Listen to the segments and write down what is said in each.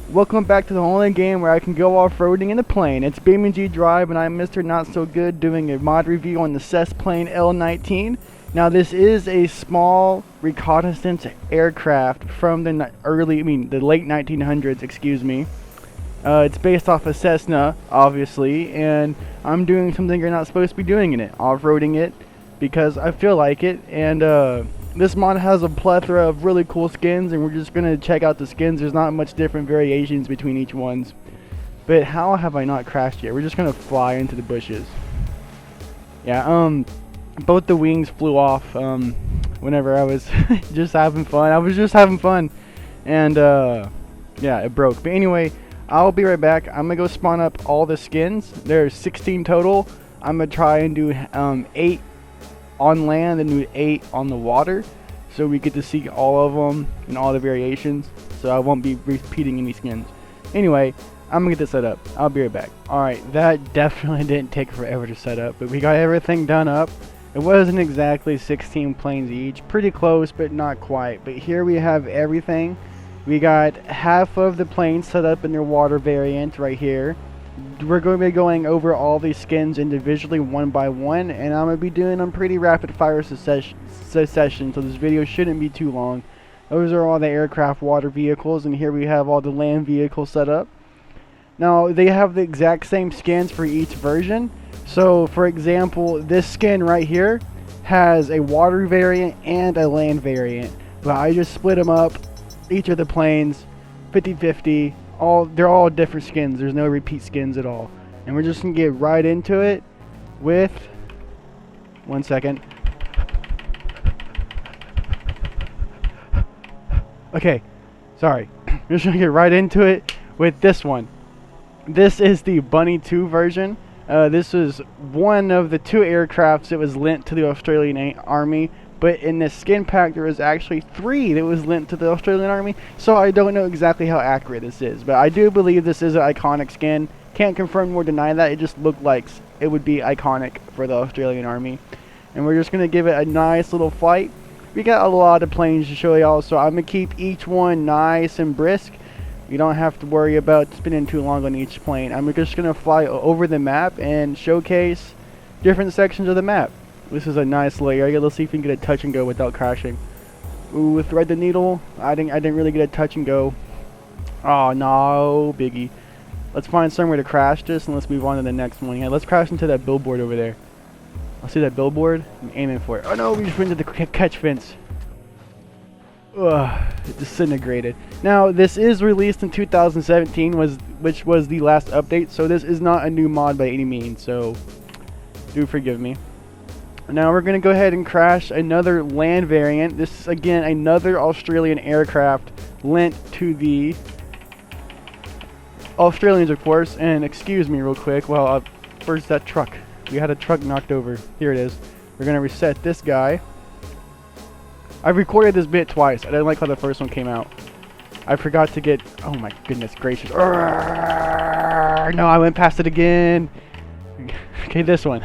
Welcome back to the only game where I can go off-roading in a plane. It's Beam.NG.Drive and I'm Mr. Not So Good doing a mod review on the Cessplan L19. Now this is a small reconnaissance aircraft from the late 1900s, excuse me. It's based off of Cessna, obviously, and I'm doing something you're not supposed to be doing in it, off-roading it, because I feel like it, and this mod has a plethora of really cool skins, and we're just going to check out the skins. There's not much different variations between each ones. But how have I not crashed yet? We're just going to fly into the bushes. Yeah, both the wings flew off whenever I was just having fun. I was just having fun. And, yeah, it broke. But anyway, I'll be right back. I'm going to go spawn up all the skins. There's 16 total. I'm going to try and do 8 on land and do 8 on the water, so we get to see all of them and all the variations, so I won't be repeating any skins. Anyway, I'm gonna get this set up. I'll be right back. Alright, that definitely didn't take forever to set up, but we got everything done up. It wasn't exactly 16 planes each, pretty close but not quite, but here we have everything. We got half of the planes set up in their water variant right here. We're going to be going over all these skins individually one by one, and I'm going to be doing them pretty rapid fire succession, so this video shouldn't be too long. Those are all the aircraft water vehicles, and here we have all the land vehicles set up. Now they have the exact same skins for each version. So for example, this skin right here has a water variant and a land variant, but I just split them up, each of the planes 50-50. They're all different skins. There's no repeat skins at all. And we're just gonna get right into it with 1 second. Okay, sorry. We're just gonna get right into it with this one. This is the Bunny 2 version. This is one of the 2 aircrafts that was lent to the Australian Army. But in this skin pack, there was actually 3 that was lent to the Australian Army, so I don't know exactly how accurate this is. But I do believe this is an iconic skin. Can't confirm nor deny that. It just looked like it would be iconic for the Australian Army. And we're just going to give it a nice little flight. We got a lot of planes to show y'all, so I'm going to keep each one nice and brisk. You don't have to worry about spending too long on each plane. I'm just going to fly over the map and showcase different sections of the map. This is a nice little area. Let's see if we can get a touch and go without crashing. Ooh, thread the needle. I didn't really get a touch and go. Oh no, biggie. Let's find somewhere to crash this and let's move on to the next one. Yeah, let's crash into that billboard over there. I'll see that billboard. I'm aiming for it. Oh no, we just went into the catch fence. Ugh, it disintegrated. Now, this is released in 2017, which was the last update, so this is not a new mod by any means, so do forgive me. Now we're going to go ahead and crash another land variant. This is again another Australian aircraft lent to the Australians, of course. And excuse me real quick. Well, where's that truck? We had a truck knocked over. Here it is. We're going to reset this guy. I've recorded this bit twice. I didn't like how the first one came out. I forgot to get... Oh my goodness gracious. No, I went past it again. Okay, this one.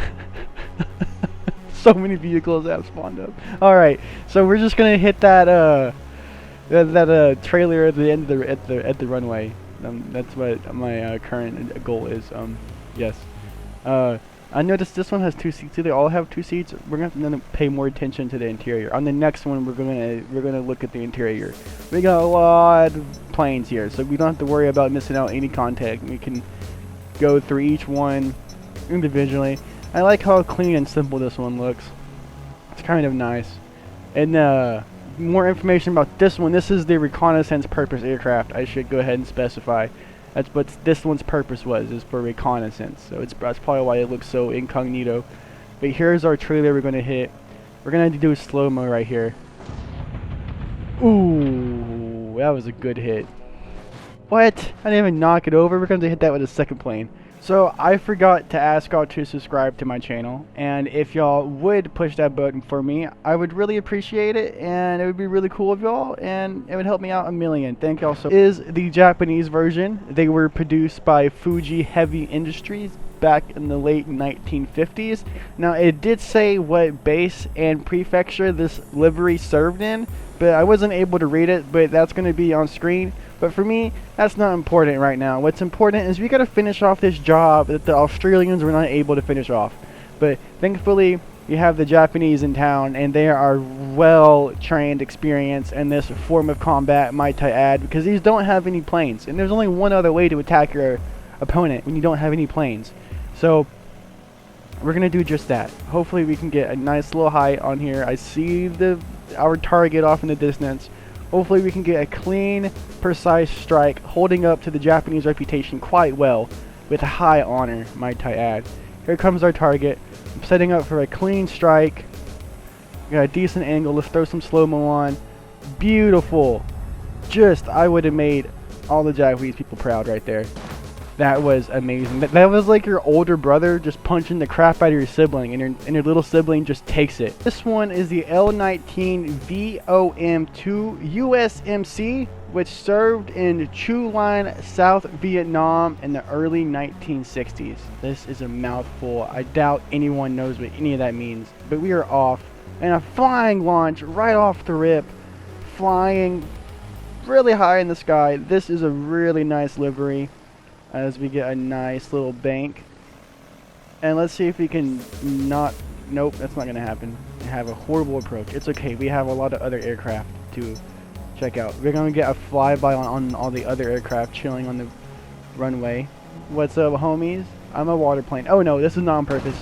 So many vehicles have spawned up. Alright, so we're just gonna hit that trailer at the end of at the runway. That's what my current goal is. Yes. I noticed this one has 2 seats. Do they all have 2 seats? We're gonna pay more attention to the interior. On the next one, we're gonna look at the interior. We got a lot of planes here, so we don't have to worry about missing out any content. We can go through each one individually. I like how clean and simple this one looks. It's kind of nice. And more information about this one. This is the reconnaissance purpose aircraft. I should go ahead and specify. That's what this one's purpose was, is for reconnaissance. So that's probably why it looks so incognito. But here's our trailer we're going to hit. We're going to do a slow-mo right here. Ooh, that was a good hit. What? I didn't even knock it over. We're going to hit that with a second plane. So I forgot to ask y'all to subscribe to my channel, and if y'all would push that button for me, I would really appreciate it, and it would be really cool of y'all, and it would help me out a million. Thank y'all so much. Is the Japanese version. They were produced by Fuji Heavy Industries back in the late 1950s. Now it did say what base and prefecture this livery served in, but I wasn't able to read it, but that's going to be on screen. But for me, that's not important right now. What's important is we gotta finish off this job that the Australians were not able to finish off. But thankfully, you have the Japanese in town, and they are well trained, experienced in this form of combat, might I add, because these don't have any planes. And there's only one other way to attack your opponent when you don't have any planes. So we're gonna do just that. Hopefully we can get a nice little height on here. I see our target off in the distance. Hopefully we can get a clean, precise strike, holding up to the Japanese reputation quite well, with a high honor, might I add. Here comes our target. I'm setting up for a clean strike. Got a decent angle. Let's throw some slow-mo on. Beautiful. I would have made all the Japanese people proud right there. That was amazing. That was like your older brother just punching the crap out of your sibling, and your little sibling just takes it. This one is the L19 VOM2 USMC, which served in Chu Line, South Vietnam in the early 1960s. This is a mouthful. I doubt anyone knows what any of that means. But we are off, and a flying launch right off the rip, flying really high in the sky. This is a really nice livery, as we get a nice little bank. And let's see if we can not... Nope, that's not going to happen. We have a horrible approach. It's okay. We have a lot of other aircraft to check out. We're going to get a flyby on all the other aircraft chilling on the runway. What's up, homies? I'm a water plane. Oh no, this is not on purpose.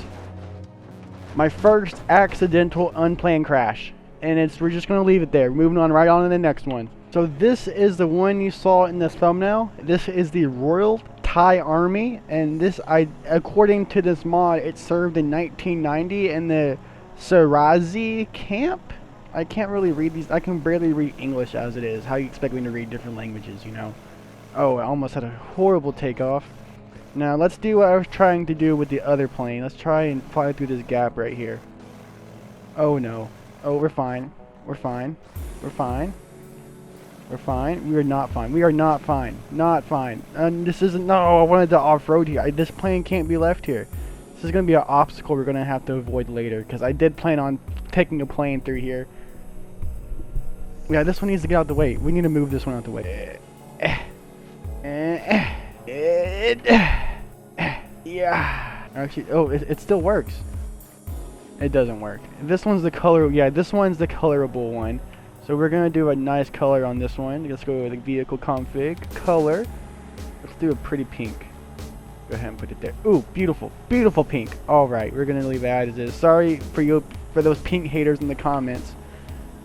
My first accidental unplanned crash. And we're just going to leave it there. Moving on right on to the next one. So this is the one you saw in the thumbnail. This is the Royal Thai Army, and this, according to this mod, it served in 1990 in the Sarazi camp. I can't really read these. I can barely read English as it is. How you expect me to read different languages, you know? Oh, I almost had a horrible takeoff. Now let's do what I was trying to do with the other plane. Let's try and fly through this gap right here. Oh no. Oh, we're fine. We're fine. We're fine. We're fine. We are not fine. We are not fine. Not fine. And this isn't... No, I wanted to off-road here. This plane can't be left here. This is going to be an obstacle we're going to have to avoid later, because I did plan on taking a plane through here. Yeah, this one needs to get out the way. We need to move this one out the way. Yeah. Actually, oh, it still works. It doesn't work. This one's the color... Yeah, this one's the colorable one. So we're going to do a nice color on this one. Let's go with the vehicle config. Color. Let's do a pretty pink. Go ahead and put it there. Ooh, beautiful. Beautiful pink. Alright, we're going to leave that as is. Sorry for those pink haters in the comments.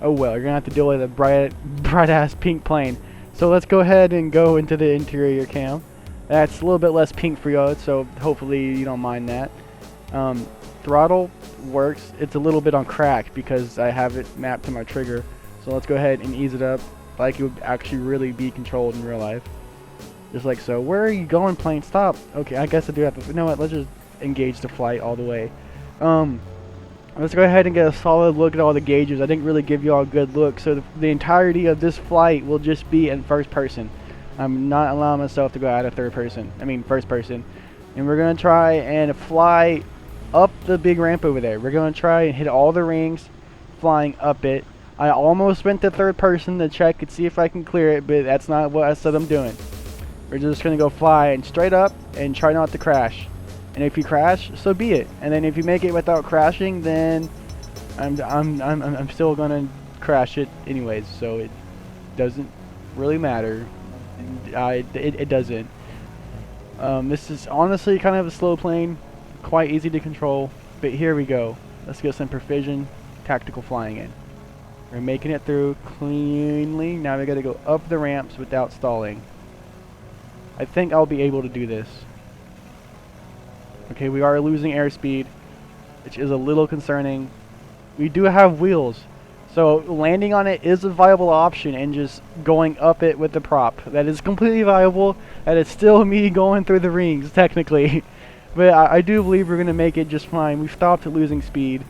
Oh well, you're going to have to deal with a bright-ass pink plane. So let's go ahead and go into the interior cam. That's a little bit less pink for you, so hopefully you don't mind that. Throttle works. It's a little bit on crack because I have it mapped to my trigger. So let's go ahead and ease it up like it would actually really be controlled in real life. Just like so. Where are you going, plane? Stop. Okay, I guess I do have to... You know what? Let's just engage the flight all the way. Let's go ahead and get a solid look at all the gauges. I didn't really give you all a good look. So the entirety of this flight will just be in first person. I'm not allowing myself to go out of first person. And we're going to try and fly up the big ramp over there. We're going to try and hit all the rings flying up it. I almost went to third person to check and see if I can clear it, but that's not what I said I'm doing. We're just going to go fly and straight up and try not to crash. And if you crash, so be it. And then if you make it without crashing, then I'm still going to crash it anyways, so it doesn't really matter. It doesn't. This is honestly kind of a slow plane, quite easy to control, but here we go. Let's get some precision tactical flying in. We're making it through cleanly. Now we got to go up the ramps without stalling. I think I'll be able to do this. Okay, we are losing airspeed, which is a little concerning. We do have wheels, so landing on it is a viable option, and just going up it with the prop. That is completely viable. That is still me going through the rings, technically. But I do believe we're going to make it just fine. We've stopped losing speed.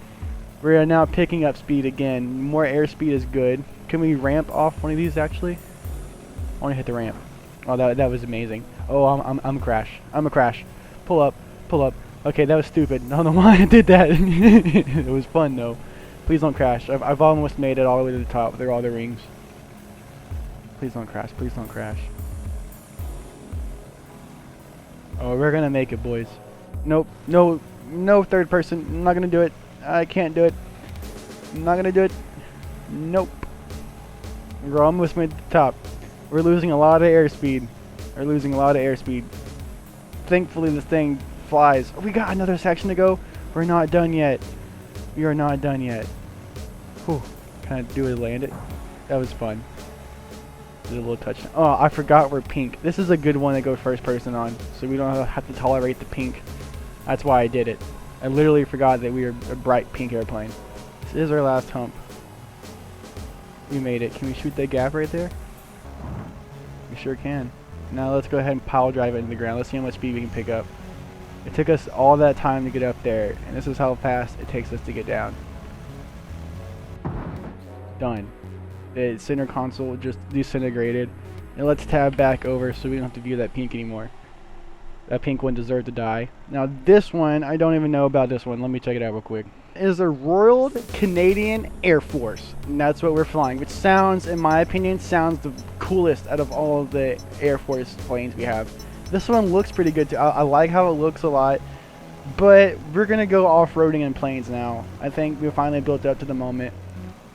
We are now picking up speed again. More airspeed is good. Can we ramp off one of these actually? I want to hit the ramp. Oh, that was amazing. Oh, I'm a crash. I'm a crash. Pull up. Pull up. Okay, that was stupid. I don't know why I did that. It was fun though. Please don't crash. I've almost made it all the way to the top. They're all the rings. Please don't crash. Please don't crash. Oh, we're gonna make it, boys. Nope, no, no third person. I'm not gonna do it. I can't do it. I'm not gonna do it. Nope. We're almost made it to the top. We're losing a lot of airspeed. We're losing a lot of airspeed. Thankfully, this thing flies. We got another section to go. We're not done yet. We are not done yet. Whew. Can I do it, land it? That was fun. Did a little touchdown. Oh, I forgot we're pink. This is a good one to go first person on, so we don't have to tolerate the pink. That's why I did it. I literally forgot that we were a bright pink airplane. This is our last hump. We made it. Can we shoot that gap right there? We sure can. Now let's go ahead and pile drive it into the ground. Let's see how much speed we can pick up. It took us all that time to get up there, and this is how fast it takes us to get down. Done. The center console just disintegrated. And let's tab back over so we don't have to view that pink anymore. That pink one deserved to die. Now this one, I don't even know about this one. Let me check it out real quick. It is the Royal Canadian Air Force, and that's what we're flying, which sounds, in my opinion, sounds the coolest out of all of the Air Force planes we have. This one looks pretty good too. I like how it looks a lot, but we're gonna go off-roading in planes now. I think we finally built up to the moment.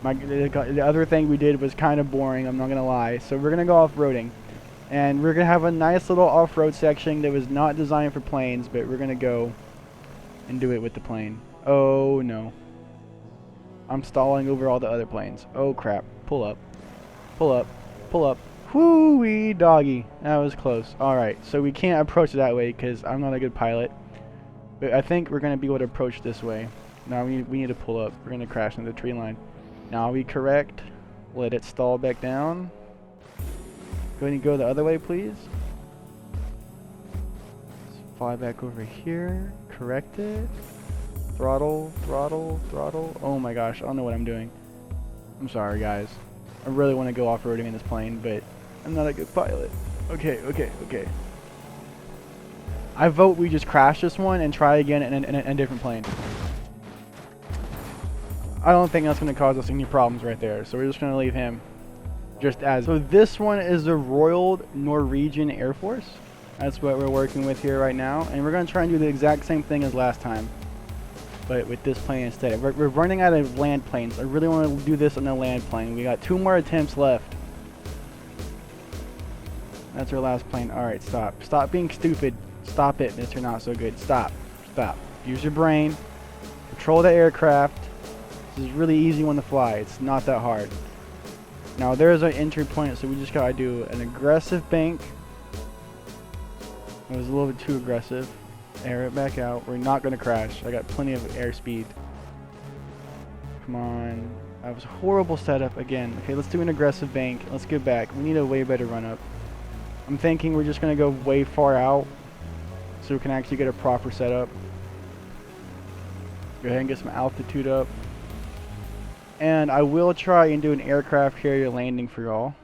The other thing we did was kind of boring, I'm not gonna lie. So we're gonna go off-roading, and we're gonna have a nice little off-road section that was not designed for planes, but we're gonna go and do it with the plane. Oh no, I'm stalling over all the other planes. Oh crap. Pull up, pull up, pull up. Whoo-wee doggy. That was close. Alright, so we can't approach it that way because I'm not a good pilot, but I think we're gonna be able to approach this way. Now we need to pull up. We're gonna crash into the tree line. Now we correct, let it stall back down. Go ahead and go the other way, please. Let's fly back over here, correct it. Throttle, throttle, throttle. Oh my gosh, I don't know what I'm doing. I'm sorry, guys. I really want to go off-roading in this plane, but I'm not a good pilot. Okay, okay, okay. I vote we just crash this one and try again in a different plane. I don't think that's going to cause us any problems right there, so we're just going to leave him just as. So this one is the Royal Norwegian Air Force. That's what we're working with here right now, and we're going to try and do the exact same thing as last time, but with this plane instead. We're running out of land planes. I really want to do this on a land plane. We got 2 more attempts left. That's our last plane. Alright, stop. Stop being stupid. Stop it, Mr. Not So Good. Stop. Stop. Use your brain. Control the aircraft. This is really easy one to fly. It's not that hard. Now there's our entry point, so we just gotta do an aggressive bank. It was a little bit too aggressive. Air it back out. We're not gonna crash. I got plenty of airspeed. Come on. That was a horrible setup again. Okay, let's do an aggressive bank. Let's get back. We need a way better run up. I'm thinking we're just gonna go way far out so we can actually get a proper setup. Go ahead and get some altitude up. And I will try and do an aircraft carrier landing for y'all.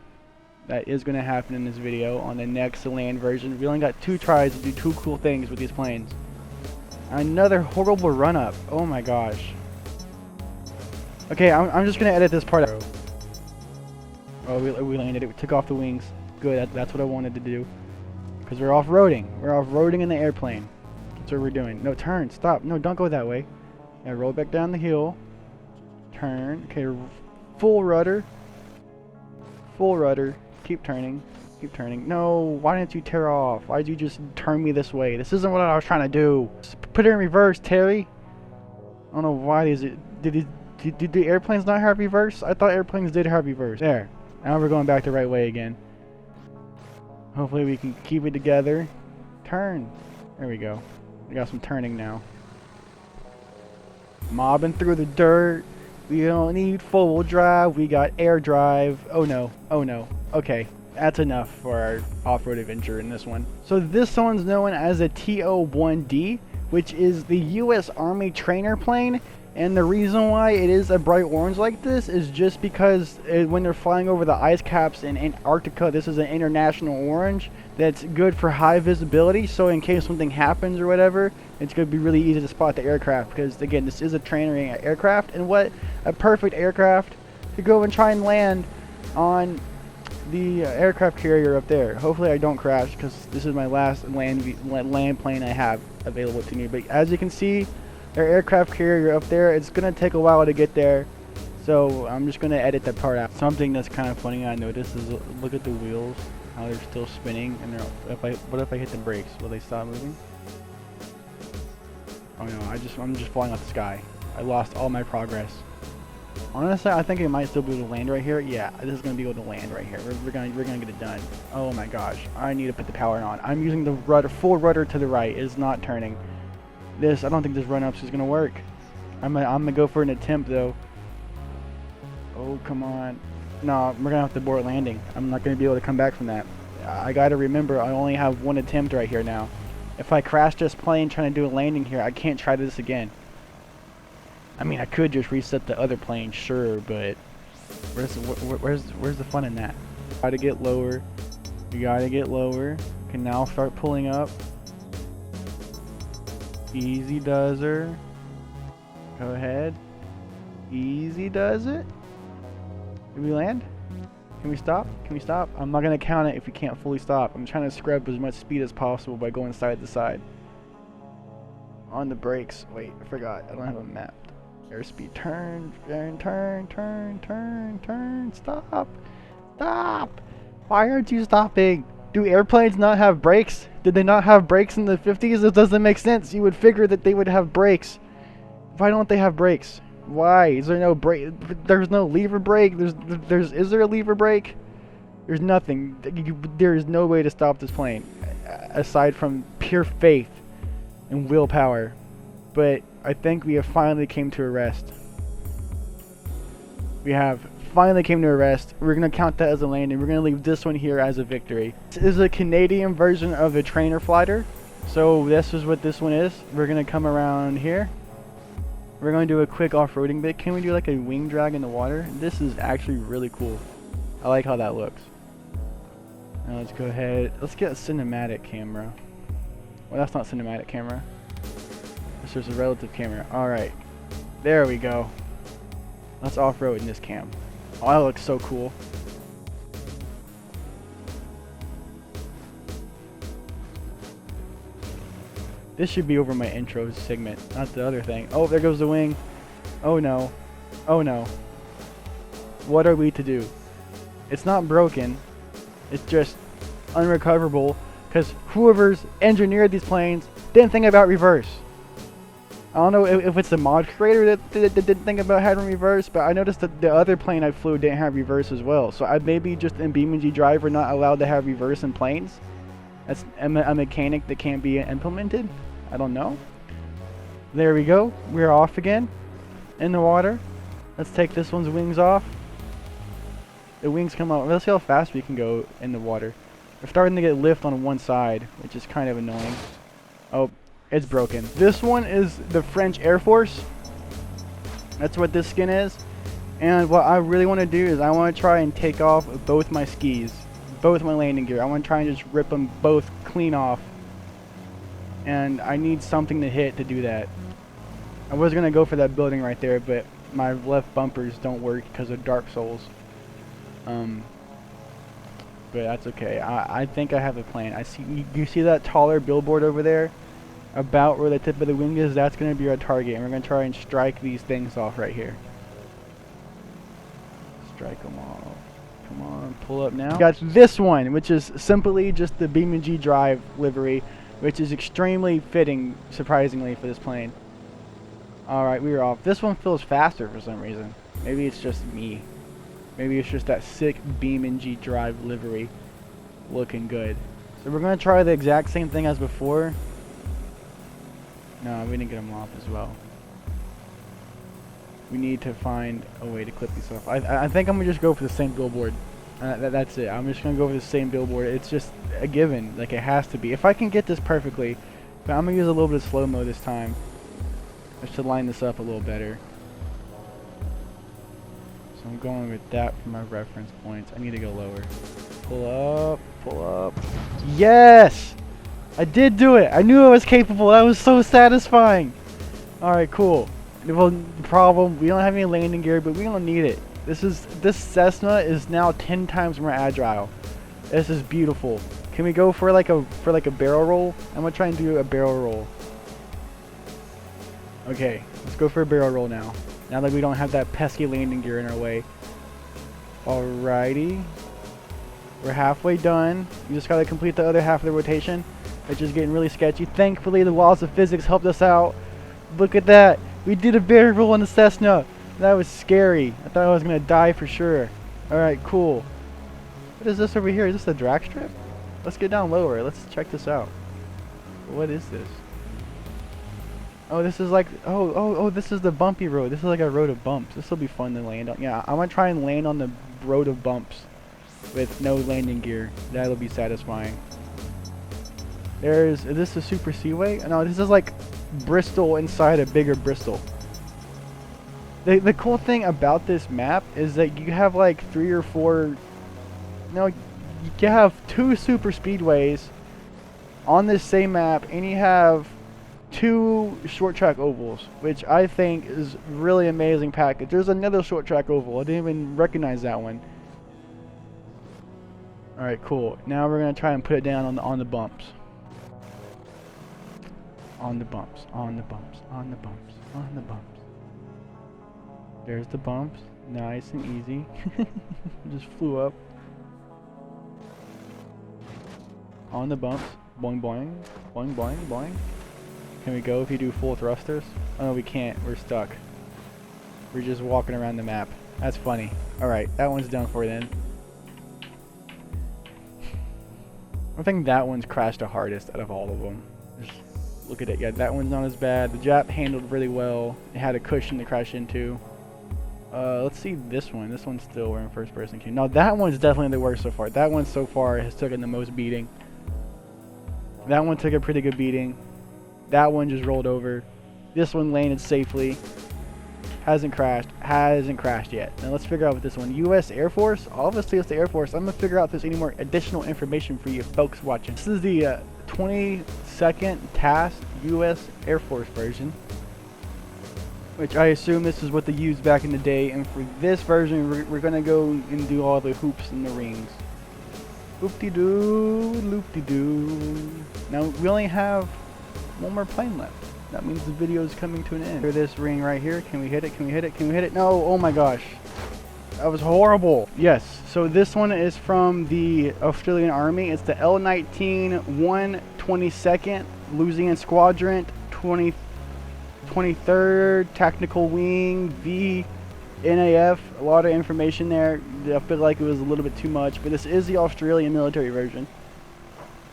That is going to happen in this video on the next land version. We only got 2 tries to do 2 cool things with these planes. Another horrible run up. Oh my gosh. Okay, I'm just going to edit this part out. Oh, we landed it. We took off the wings. Good, that's what I wanted to do. Because we're off-roading. We're off-roading in the airplane. That's what we're doing. No, turn. Stop. No, don't go that way. Yeah, roll back down the hill. Turn. Okay, full rudder. Full rudder. Keep turning. Keep turning. No, why didn't you tear off? Why did you just turn me this way? This isn't what I was trying to do. Just put it in reverse, Terry. I don't know why did the airplanes not have reverse? I thought airplanes did have reverse. There. Now we're going back the right way again. Hopefully we can keep it together. Turn. There we go. We got some turning now. Mobbing through the dirt. We don't need four-wheel drive. We got air drive. Oh no. Oh no. Okay. That's enough for our off-road adventure in this one. So this one's known as a TO-1D, which is the U.S. Army trainer plane. And the reason why it is a bright orange like this is just because when they're flying over the ice caps in Antarctica, this is an international orange that's good for high visibility. So in case something happens or whatever, it's going to be really easy to spot the aircraft. Because again, this is a trainer aircraft, and what a perfect aircraft to go and try and land on the aircraft carrier up there. Hopefully I don't crash because this is my last land plane I have available to me. But as you can see, their aircraft carrier up there, it's going to take a while to get there. So I'm just going to edit that part out. Something that's kind of funny I noticed is look at the wheels, how they're still spinning. And what if I hit the brakes? Will they stop moving? Oh no, I'm just falling off the sky. I lost all my progress. Honestly, I think it might still be able to land right here. Yeah, this is gonna be able to land right here. We're gonna get it done. Oh my gosh, I need to put the power on. I'm using the rudder, full rudder to the right. It's not turning. I don't think this run-ups is gonna work. I'm gonna go for an attempt though. Oh come on. No, we're gonna have to abort landing. I'm not gonna be able to come back from that. I gotta remember, I only have one attempt right here now. If I crash this plane trying to do a landing here, I can't try this again. I mean, I could just reset the other plane, sure, but where's the fun in that? Gotta get lower. You gotta get lower. Can now start pulling up. Easy does her. Go ahead. Easy does it. Did we land? Can we stop? Can we stop? I'm not gonna count it if we can't fully stop. I'm trying to scrub as much speed as possible by going side to side. On the brakes. Wait, I forgot. I don't have a map. Airspeed. Turn, turn, turn, turn, turn, turn. Stop. Stop. Why aren't you stopping? Do airplanes not have brakes? Did they not have brakes in the 50s? It doesn't make sense. You would figure that they would have brakes. Why don't they have brakes? Why? Is there no brake? There's no lever brake. Is there a lever brake? There's nothing. There is no way to stop this plane aside from pure faith and willpower. But I think we have finally came to a rest. We have finally came to a rest. We're going to count that as a landing. We're going to leave this one here as a victory. This is a Canadian version of the trainer flighter. So this is what this one is. We're going to come around here. We're going to do a quick off-roading bit. Can we do like a wing drag in the water? This is actually really cool. I like how that looks. Now let's go ahead. Let's get a cinematic camera. Well, that's not cinematic camera. This is a relative camera. Alright. There we go. Let's off-road in this cam. Oh, that looks so cool. This should be over my intro segment, not the other thing. Oh, there goes the wing. Oh no. Oh no. What are we to do? It's not broken. It's just unrecoverable because whoever's engineered these planes didn't think about reverse. I don't know if it's the mod creator that didn't think about having reverse, but I noticed that the other plane I flew didn't have reverse as well. So I maybe just in Beam.NG.Drive we're not allowed to have reverse in planes. That's a mechanic that can't be implemented. I don't know. There we go. We're off again in the water. Let's take this one's wings off. The wings come out. Let's see how fast we can go in the water. We're starting to get lift on one side, which is kind of annoying. Oh, it's broken. This one is the French Air Force. That's what this skin is. And what I really want to do is I want to try and take off both my skis. Both my landing gear. I want to try and just rip them both clean off. And I need something to hit to do that. I was going to go for that building right there, but my left bumpers don't work because of Dark Souls. But that's okay. I think I have a plan. You see that taller billboard over there? About where the tip of the wing is? That's going to be our target. And we're going to try and strike these things off right here. Strike them off. Come on, pull up now. Got this one, which is simply just the Beam.NG.Drive livery, which is extremely fitting, surprisingly, for this plane. Alright, we are off. This one feels faster for some reason. Maybe it's just me. Maybe it's just that sick Beam.NG.Drive livery looking good. So we're going to try the exact same thing as before. No, we didn't get them off as well. We need to find a way to clip these off. I think I'm going to just go for the same billboard. That's it. I'm just going to go for the same billboard. It's just a given. Like, it has to be. If I can get this perfectly, but I'm going to use a little bit of slow-mo this time. Just to line this up a little better. So I'm going with that for my reference points. I need to go lower. Pull up. Pull up. Yes! I did do it! I knew I was capable. That was so satisfying. Alright, cool. Well, the problem, we don't have any landing gear, but we don't need it. This Cessna is now 10 times more agile. This is beautiful. Can we go for like a barrel roll? I'm gonna try and do a barrel roll. Okay, let's go for a barrel roll now. Now that we don't have that pesky landing gear in our way. Alrighty. We're halfway done. You just gotta complete the other half of the rotation, which is getting really sketchy. Thankfully, the laws of physics helped us out. Look at that. We did a barrel roll on the Cessna. That was scary. I thought I was gonna die for sure. Alright, cool. What is this over here? Is this a drag strip? Let's get down lower. Let's check this out. What is this? Oh, this is like, oh, this is the bumpy road. This is like a road of bumps. This will be fun to land on. Yeah, I'm gonna try and land on the road of bumps with no landing gear. That'll be satisfying. Is this a super seaway? No, this is like Bristol inside a bigger Bristol. The cool thing about this map is that you have like 3 or 4, no, you have 2 super speedways on this same map, and you have 2 short track ovals, which I think is really amazing package. There's another short track oval. I didn't even recognize that one. Alright, cool. Now we're gonna try and put it down on the bumps. On the bumps, on the bumps, on the bumps, on the bumps. There's the bumps. Nice and easy. Just flew up. On the bumps. Boing boing. Boing boing boing. Can we go if you do full thrusters? Oh no, we can't. We're stuck. We're just walking around the map. That's funny. Alright, that one's done for then. I think that one's crashed the hardest out of all of them. Just look at it. Yeah, that one's not as bad. The Jap handled really well. It had a cushion to crash into. Let's see this one. This one's still we're in first person queue. No, that one's definitely the worst so far. That one so far has taken the most beating. That one took a pretty good beating. That one just rolled over. This one landed safely. Hasn't crashed yet. Now let's figure out what this one. U.S. Air Force? Obviously it's the Air Force. I'm gonna figure out if there's any more additional information for you folks watching. This is the 22nd task U.S. Air Force version, which I assume this is what they used back in the day. And for this version, we're gonna go and do all the hoops and the rings. Hoop-de-doo, loop-de-doo. Now we only have one more plane left. That means the video is coming to an end. For this ring right here, can we hit it? Can we hit it? Can we hit it? No! Oh my gosh, that was horrible. Yes, so this one is from the Australian Army. It's the L19 122nd Louisiana Squadron 23rd Tactical Wing VNAF. A lot of information there. I feel like it was a little bit too much, but this is the Australian military version,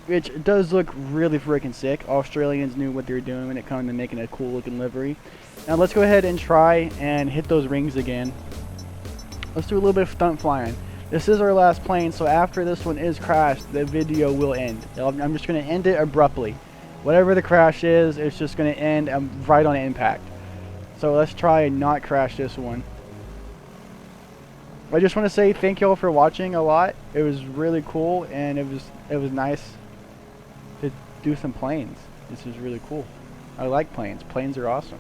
which does look really freaking sick. Australians knew what they were doing when it comes to making a cool looking livery. Now let's go ahead and try and hit those rings again. Let's do a little bit of stunt flying. This is our last plane, so after this one is crashed, the video will end. I'm just going to end it abruptly. Whatever the crash is, it's just going to end right on impact. So let's try and not crash this one. I just want to say thank y'all for watching a lot. It was really cool, and it was nice to do some planes. This is really cool. I like planes. Planes are awesome.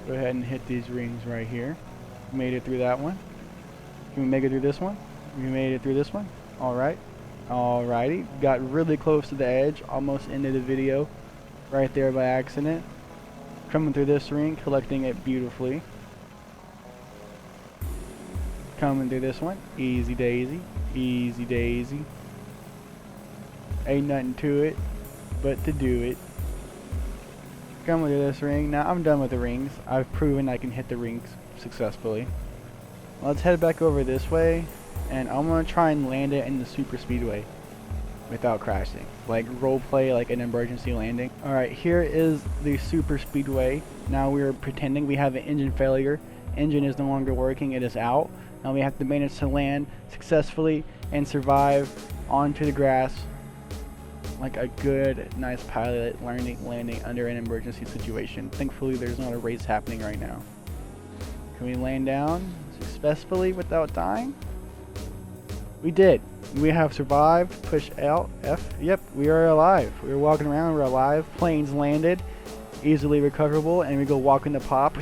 Go ahead and hit these rings right here. Made it through that one. Can we make it through this one? We made it through this one. Alright. Alrighty. Got really close to the edge. Almost ended the video right there by accident. Coming through this ring, collecting it beautifully. Coming through this one. Easy daisy. Easy daisy. Ain't nothing to it but to do it. Coming through this ring. Now I'm done with the rings. I've proven I can hit the rings successfully. Let's head back over this way, and I'm gonna try and land it in the super speedway without crashing. Like role play like an emergency landing. Alright, here is the super speedway. Now we're pretending we have an engine failure. Engine is no longer working, it is out. Now we have to manage to land successfully and survive onto the grass like a good, nice pilot landing under an emergency situation. Thankfully, there's not a race happening right now. Can we land down successfully without dying? We did. We have survived. Push L, F. Yep, we are alive. We were walking around, we're alive. Planes landed, easily recoverable, and we go walk in the pop.